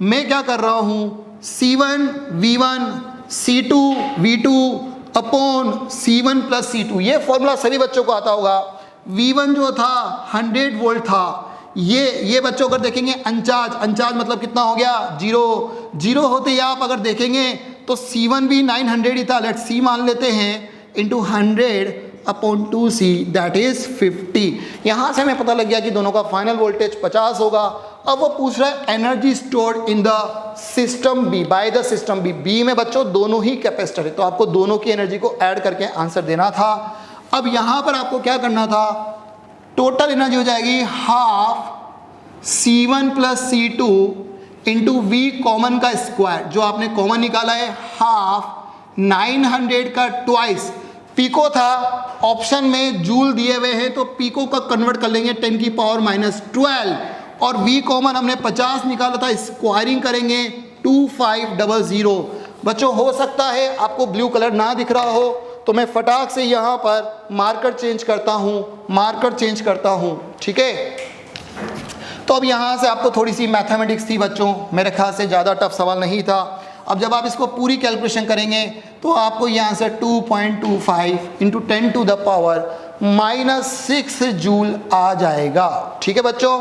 मैं क्या कर रहा हूं, C1 V1 C2 V2 upon C1 plus C2। ये फॉर्मूला सभी बच्चों को आता होगा। V1 जो था 100 वोल्ट था, ये बच्चों अगर देखेंगे अनचार्ज मतलब कितना हो गया, जीरो होते ही आप अगर देखेंगे तो C1 भी 900 ही था, लेट C मान लेते हैं, into 100 upon 2C that is 50। यहां से हमें पता लग गया कि दोनों का फाइनल वोल्टेज 50 होगा। अब वो पूछ रहा है energy stored in the system B by the system B में बच्चों दोनों ही कैपेसिटर है, तो आपको दोनों की एनर्जी को ऐड करके आंसर देना था। अब यहां पर आपको क्या करना था, टोटल एनर्जी हो जाएगी half C1 plus C2 into V common का स्क्वायर, जो आपने कॉमन निकाला है हाफ 900 का ट्वाइस, पीको था ऑप्शन में जूल दिए हुए हैं तो पीको का कन्वर्ट कर लेंगे 10 की पावर -12, और V कॉमन हमने 50 निकाला था, स्क्वायरिंग करेंगे 2500। बच्चों हो सकता है आपको ब्लू कलर ना दिख रहा हो तो मैं फटाक से यहाँ पर मार्कर चेंज करता हूँ, ठीक है। तो अब यहाँ से आपको थोड़ी सी मैथमेटिक्स थी बच्चों, मेरे ख्याल से ज़्यादा टफ सवाल नहीं था। अब जब आप इसको पूरी कैलकुलेशन करेंगे तो आपको ये answer 2.25 into 10 to the power -6 joule आ जाएगा, ठीक है बच्चों।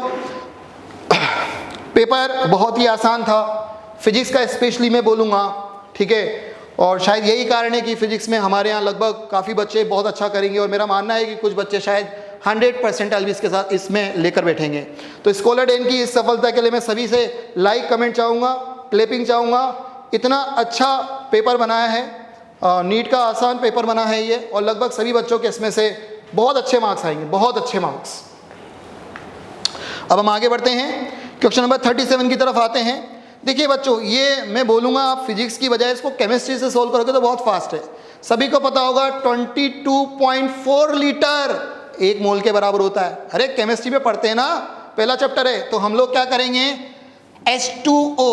पेपर बहुत ही आसान था, फिजिक्स का स्पेशली मैं बोलूँगा, ठीक है। और शायद यही कारण है कि फिजिक्स में हमारे यहाँ लगभग काफ़ी बच्चे बहुत अच्छा करेंगे, और मेरा मानना है कि कुछ बच्चे शायद 100% एलबीएस के साथ इसमें लेकर बैठेंगे। तो स्कॉलर डेन की इस सफलता के लिए मैं सभी से लाइक कमेंट चाहूँगा, क्लैपिंग चाहूँगा। इतना अच्छा पेपर बनाया है, नीट का आसान पेपर बना है ये, और लगभग सभी बच्चों के इसमें से बहुत अच्छे मार्क्स आएंगे, बहुत अच्छे मार्क्स। अब हम आगे बढ़ते हैं, क्वेश्चन नंबर 37 की तरफ आते हैं। देखिए बच्चों, ये मैं बोलूँगा आप फिजिक्स की बजाय इसको केमिस्ट्री से सोल्व करोगे तो बहुत फास्ट है। सभी को पता होगा 22.4 लीटर 1 मोल के बराबर होता है। अरे केमिस्ट्री में पढ़ते हैं ना, पहला चैप्टर है, तो हम लोग क्या करेंगे, H2O।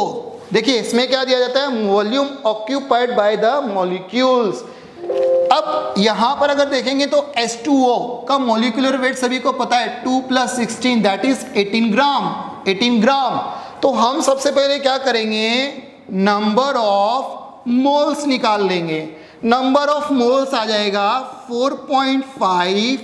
देखिए इसमें क्या दिया जाता है, volume occupied by the molecules. अब यहां पर अगर देखेंगे तो H2O का मॉलिक्यूलर वेट सभी को पता है 2 + 16 दैट इज 18 ग्राम। तो हम सबसे पहले क्या करेंगे, नंबर ऑफ मोल्स निकाल लेंगे। नंबर ऑफ मोल्स आ जाएगा 4.5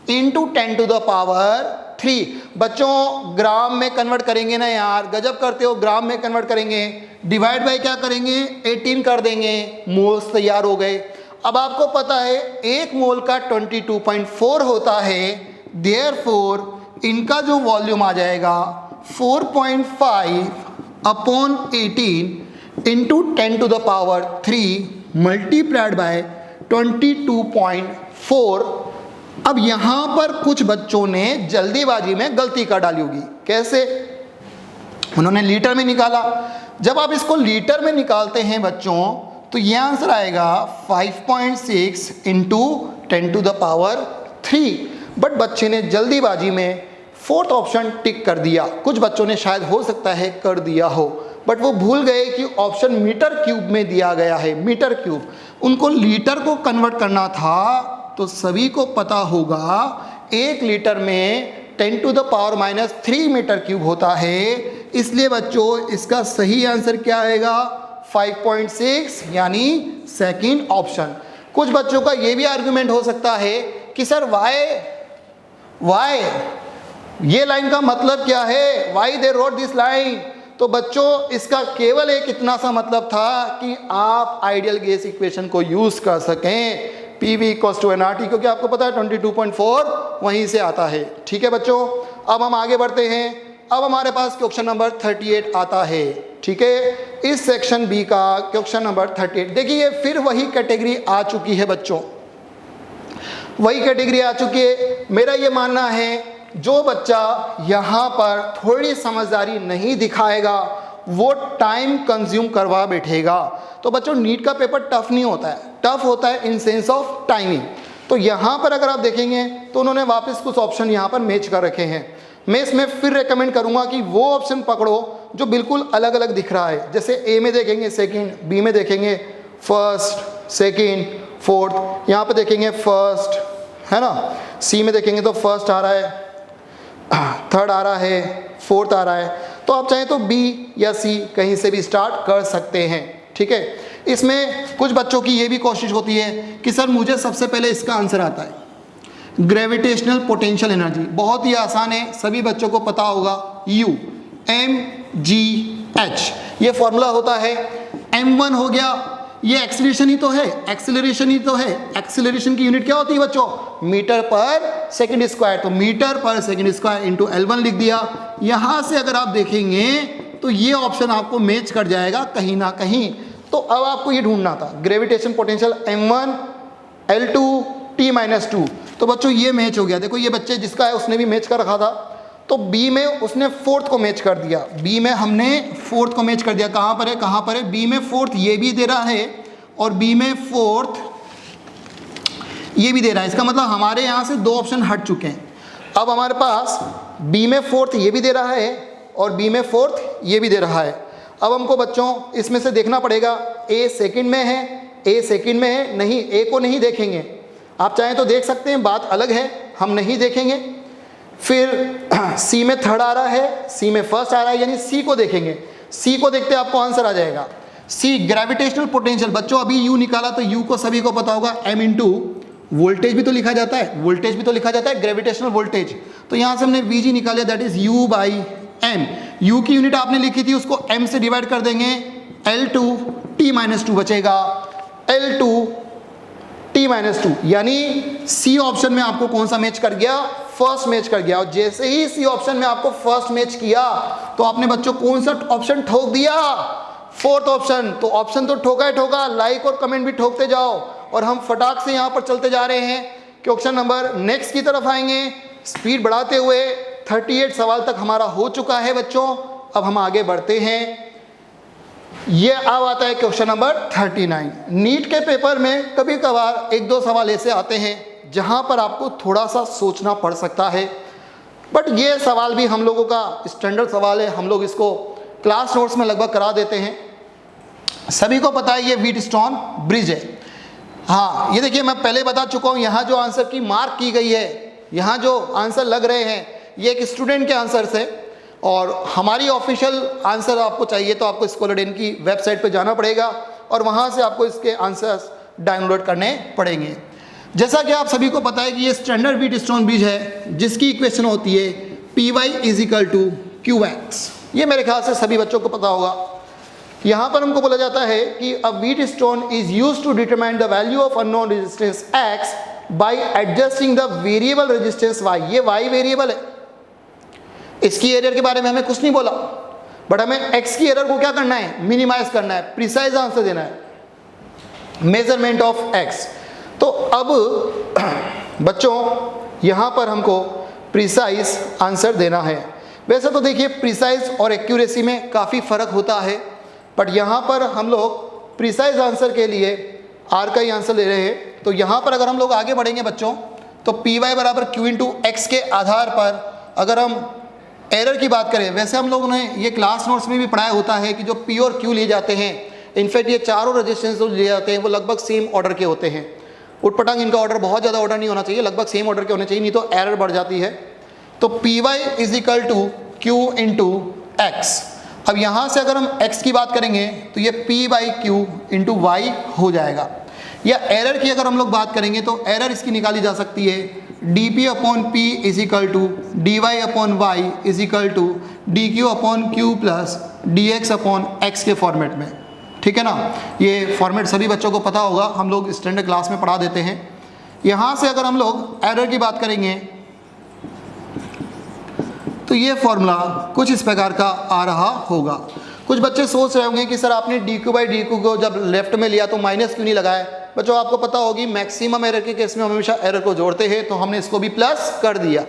इंटू 10 टू द पावर 3। बच्चों ग्राम में कन्वर्ट करेंगे ना यार, गजब करते हो, ग्राम में कन्वर्ट करेंगे, डिवाइड बाय क्या करेंगे 18 कर देंगे, मोल्स तैयार हो गए। अब आपको पता है 1 मोल का 22.4 होता है, देयरफॉर इनका जो वॉल्यूम आ जाएगा 4.5 upon 18 into 10 to the power 3 multiplied by 22.4। अब यहां पर कुछ बच्चों ने जल्दीबाजी में गलती कर डाली होगी। कैसे, उन्होंने लीटर में निकाला। जब आप इसको लीटर में निकालते हैं बच्चों तो यह आंसर आएगा 5.6 into 10 to the power 3। But बच्चे ने जल्दीबाजी में 4th ऑप्शन टिक कर दिया। कुछ बच्चों ने शायद हो सकता है कर दिया हो, बट वो भूल गए कि ऑप्शन मीटर क्यूब में दिया गया है, मीटर क्यूब। उनको लीटर को कन्वर्ट करना था, तो सभी को पता होगा 1 लीटर में 10 to the power -3 metre cube होता है। इसलिए बच्चों इसका सही आंसर क्या आएगा, 5.6 यानी सेकंड ऑप्शन। कुछ बच्चों का ये भी आर्गुमेंट हो सकता है कि सर वाई ये लाइन का मतलब क्या है, why they wrote this line. तो बच्चों इसका केवल एक इतना सा मतलब था कि आप आइडियल गैस इक्वेशन को यूज कर सकें, PV = nRT, क्योंकि आपको पता है 22.4 वहीं से आता है, ठीक है बच्चों। अब हम आगे बढ़ते हैं। अब हमारे पास क्वेश्चन नंबर 38 आता है, ठीक है। इस सेक्शन बी का क्वेश्चन नंबर 38। देखिए फिर वही कैटेगरी आ चुकी है बच्चों, वही कैटेगरी आ चुकी है। मेरा ये मानना है जो बच्चा यहाँ पर थोड़ी समझदारी नहीं दिखाएगा वो टाइम कंज्यूम करवा बैठेगा। तो बच्चों नीट का पेपर टफ नहीं होता है, टफ होता है इन सेंस ऑफ टाइमिंग। तो यहाँ पर अगर आप देखेंगे तो उन्होंने वापस कुछ ऑप्शन यहाँ पर मैच कर रखे हैं। मैं इसमें फिर रेकमेंड करूँगा कि वो ऑप्शन पकड़ो जो बिल्कुल अलग अलग दिख रहा है। जैसे ए में देखेंगे सेकंड, बी में देखेंगे फर्स्ट, सेकंड, फोर्थ, यहाँ पे देखेंगे फर्स्ट, है ना। सी में देखेंगे तो फर्स्ट आ रहा है, थर्ड आ रहा है, फोर्थ आ रहा है। तो आप चाहें तो बी या सी कहीं से भी स्टार्ट कर सकते हैं, ठीक है। इसमें कुछ बच्चों की ये भी कोशिश होती है कि सर मुझे सबसे पहले इसका आंसर आता है, ग्रेविटेशनल पोटेंशियल एनर्जी। बहुत ही आसान है, सभी बच्चों को पता होगा, U mgh ये फॉर्मूला होता है। m1 हो गया, ये एक्सीलरेशन ही तो है, एक्सीलरेशन ही तो है। एक्सीलरेशन की यूनिट क्या होती है बच्चों? मीटर पर सेकंड स्क्वायर। तो मीटर पर सेकंड स्क्वायर इंटू L1 लिख दिया। यहां से अगर आप देखेंगे तो ये ऑप्शन आपको मैच कर जाएगा कहीं ना कहीं। तो अब आपको ये ढूंढना था, gravitation potential m1 L2 T-2। तो बच्चों ये मैच हो गया। देखो ये बच्चे जिसका है उसने भी मैच कर रखा था, तो बी में उसने फोर्थ को मैच कर दिया। बी में हमने फोर्थ को मैच कर दिया। कहाँ पर है, कहाँ पर है? बी में फोर्थ ये भी दे रहा है और बी में फोर्थ ये भी दे रहा है। इसका मतलब हमारे यहाँ से दो ऑप्शन हट चुके हैं। अब हमारे पास बी में फोर्थ ये भी दे रहा है और बी में फोर्थ ये भी दे रहा है। अब हमको बच्चों इसमें से देखना पड़ेगा, ए सेकंड में है, ए सेकंड में है, नहीं ए को नहीं देखेंगे। आप चाहें तो देख सकते हैं, बात अलग है, हम नहीं देखेंगे। फिर सी में थर्ड आ रहा है, सी में फर्स्ट आ रहा है, यानी सी को देखेंगे। सी को देखते आपको आंसर आ जाएगा सी, ग्रेविटेशनल पोटेंशियल। बच्चों अभी यू निकाला तो यू को सभी को पता होगा m इंटू वोल्टेज भी तो लिखा जाता है, वोल्टेज भी तो लिखा जाता है, ग्रेविटेशनल वोल्टेज। तो यहाँ से हमने Vg निकाला, that is U by m। You की यूनिट आपने लिखी थी, उसको m से डिवाइड कर देंगे, L2 T-2 बचेगा, L2 T-2, यानी सी ऑप्शन में आपको कौन सा मैच कर गया? फर्स्ट मैच कर गया। और जैसे ही सी ऑप्शन में आपको फर्स्ट मैच किया तो आपने बच्चों कौन सा ऑप्शन ठोक दिया? Fourth option. तो ऑप्शन तो ठोका ही ठोका, लाइक और कमेंट भी ठोकते जाओ। और हम फटाक से यहाँ पर चलते जा रहे हैं क्वेश्चन नंबर नेक्स्ट की तरफ आएंगे, स्पीड बढ़ाते हुए। 38 सवाल तक हमारा हो चुका है बच्चों, अब हम आगे बढ़ते हैं। ये अब आता है क्वेश्चन नंबर 39। नीट के पेपर में कभी कभार एक दो सवाल ऐसे आते हैं जहां पर आपको थोड़ा सा सोचना पड़ सकता है, बट ये सवाल भी हम लोगों का स्टैंडर्ड सवाल है, हम लोग इसको क्लास नोट्स में लगभग करा देते हैं। सभी को पता है ये व्हीटस्टोन ब्रिज है। हाँ ये देखिए, मैं पहले बता चुका हूँ, यहाँ जो आंसर की मार्क की गई है, यहाँ जो आंसर लग रहे हैं, ये एक स्टूडेंट के आंसर्स है। और हमारी ऑफिशियल आंसर आपको चाहिए तो आपको स्कॉलरडेन की वेबसाइट पर जाना पड़ेगा और वहाँ से आपको इसके आंसर्स डाउनलोड करने पड़ेंगे। जैसा कि आप सभी को पता है कि ये स्टैंडर्ड व्हीटस्टोन ब्रिज है, जिसकी इक्वेशन होती है Py = Qx। ये मेरे ख्याल से सभी बच्चों को पता होगा। यहाँ पर हमको बोला जाता है कि a Wheatstone is used to determine the value of unknown resistance x by adjusting the variable resistance y। ये y वेरिएबल है, इसकी एरर के बारे में हमें कुछ नहीं बोला, बट हमें x की एरर को क्या करना है? मिनिमाइज करना है, प्रिसाइज आंसर देना है, मेजरमेंट ऑफ x। तो अब बच्चों यहाँ पर हमको प्रिसाइज आंसर देना है। वैसे तो देखिए प्रिसाइज और एक्यूरेसी में काफ़ी फ़र्क होता है, बट यहाँ पर हम लोग प्रिसाइज आंसर के लिए आर का ही आंसर ले रहे हैं। तो यहाँ पर अगर हम लोग आगे बढ़ेंगे बच्चों, तो Py = Q × x के आधार पर अगर हम एरर की बात करें, वैसे हम लोगों ने ये क्लास नोट्स में भी पढ़ाया होता है कि जो P और Q लिए जाते हैं, इनफैक्ट ये चारों रेजिस्टेंस जो लिए जाते हैं वो लगभग सेम ऑर्डर के होते हैं। उटपटांग इनका ऑर्डर बहुत ज़्यादा ऑर्डर नहीं होना चाहिए, लगभग सेम ऑर्डर के होने चाहिए, नहीं तो एरर बढ़ जाती है। तो Py = Q × x। अब यहाँ से अगर हम x की बात करेंगे तो ये P/Q × y हो जाएगा। या एरर की अगर हम लोग बात करेंगे तो एरर इसकी निकाली जा सकती है dP/P = dy/y dQ/Q + dx/x के फॉर्मेट में, ठीक है ना। ये फॉर्मेट सभी बच्चों को पता होगा, हम लोग स्टैंडर्ड क्लास में पढ़ा देते हैं। यहाँ से अगर हम लोग एरर की बात करेंगे तो ये फॉर्मूला कुछ इस प्रकार का आ रहा होगा। कुछ बच्चे सोच रहे होंगे कि सर आपने dQ/dQ को जब लेफ्ट में लिया तो माइनस क्यों नहीं लगाया? बच्चों आपको पता होगी मैक्सिमम एरर के केस में हम हमेशा एरर को जोड़ते हैं, तो हमने इसको भी प्लस कर दिया।